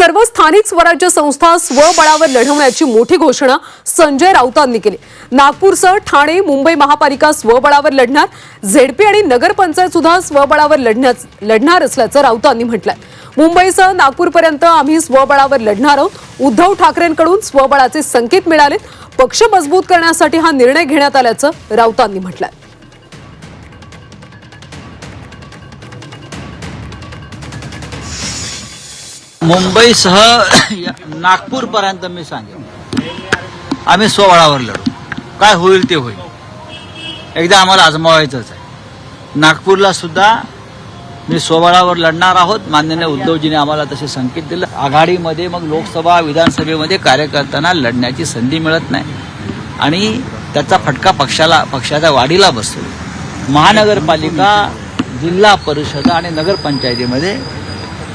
सर्व स्थानिक स्वराज्य संस्था स्वबळावर लढवण्याची मोठी घोषणा संजय राऊतांनी केली। नागपूरसह ठाणे, मुंबई महापालिका स्वबळावर लढणार, झेडपी आणि नगरपंचायत सुद्धा स्वबळावर लढणार असल्याचं राऊतांनी म्हटलंय। मुंबईसह नागपूरपर्यंत आम्ही स्वबळावर लढणार आहोत। उद्धव ठाकरेंकडून स्वबळाचे संकेत मिळाले, पक्ष मजबूत करण्यासाठी हा निर्णय घेण्यात आल्याचं राऊतांनी म्हटलंय। मुंबईसह नागपूर पर्यंत मी सांगेन आम्ही स्वबळावर लढू, काय होईल ते होईल, एकदा आम्हाला आजमावायचंच आहे। नागपूरला सुद्धा मी स्वबळावर लढणार आहोत। माननीय उद्धवजीने आम्हाला तसे संकेत दिले। आघाडीमध्ये मग लोकसभा विधानसभेमध्ये कार्यकर्त्यांना लढण्याची संधी मिळत नाही आणि त्याचा फटका पक्षाच्या वाढीला बसतो। महानगरपालिका, जिल्हा परिषद आणि नगरपंचायतीमध्ये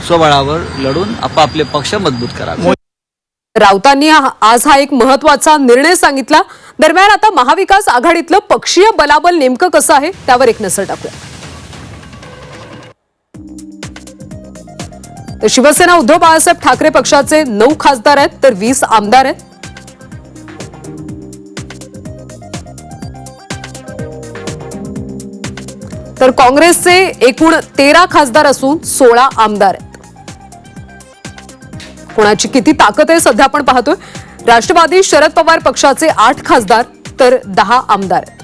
स्वबळावर लढून आपापले पक्ष मजबूत करावे। राऊतांनी आज हा एक महत्त्वाचा निर्णय सांगितला। दरम्यान आता महाविकास आघाडीतलं पक्षीय बलाबल नेमकं कसं आहे त्यावर एक नजर टाकूया। तर शिवसेना उद्धव बाळासाहेब ठाकरे पक्षाचे 9 खासदार आहेत तर 20 आमदार आहेत। तर काँग्रेसचे एकूण 13 खासदार असून 16 आमदार आहेत। कोणाची किती ताकद आहे सध्या आपण पाहतोय। राष्ट्रवादी शरद पवार पक्षाचे 8 खासदार तर 10 आमदार आहेत।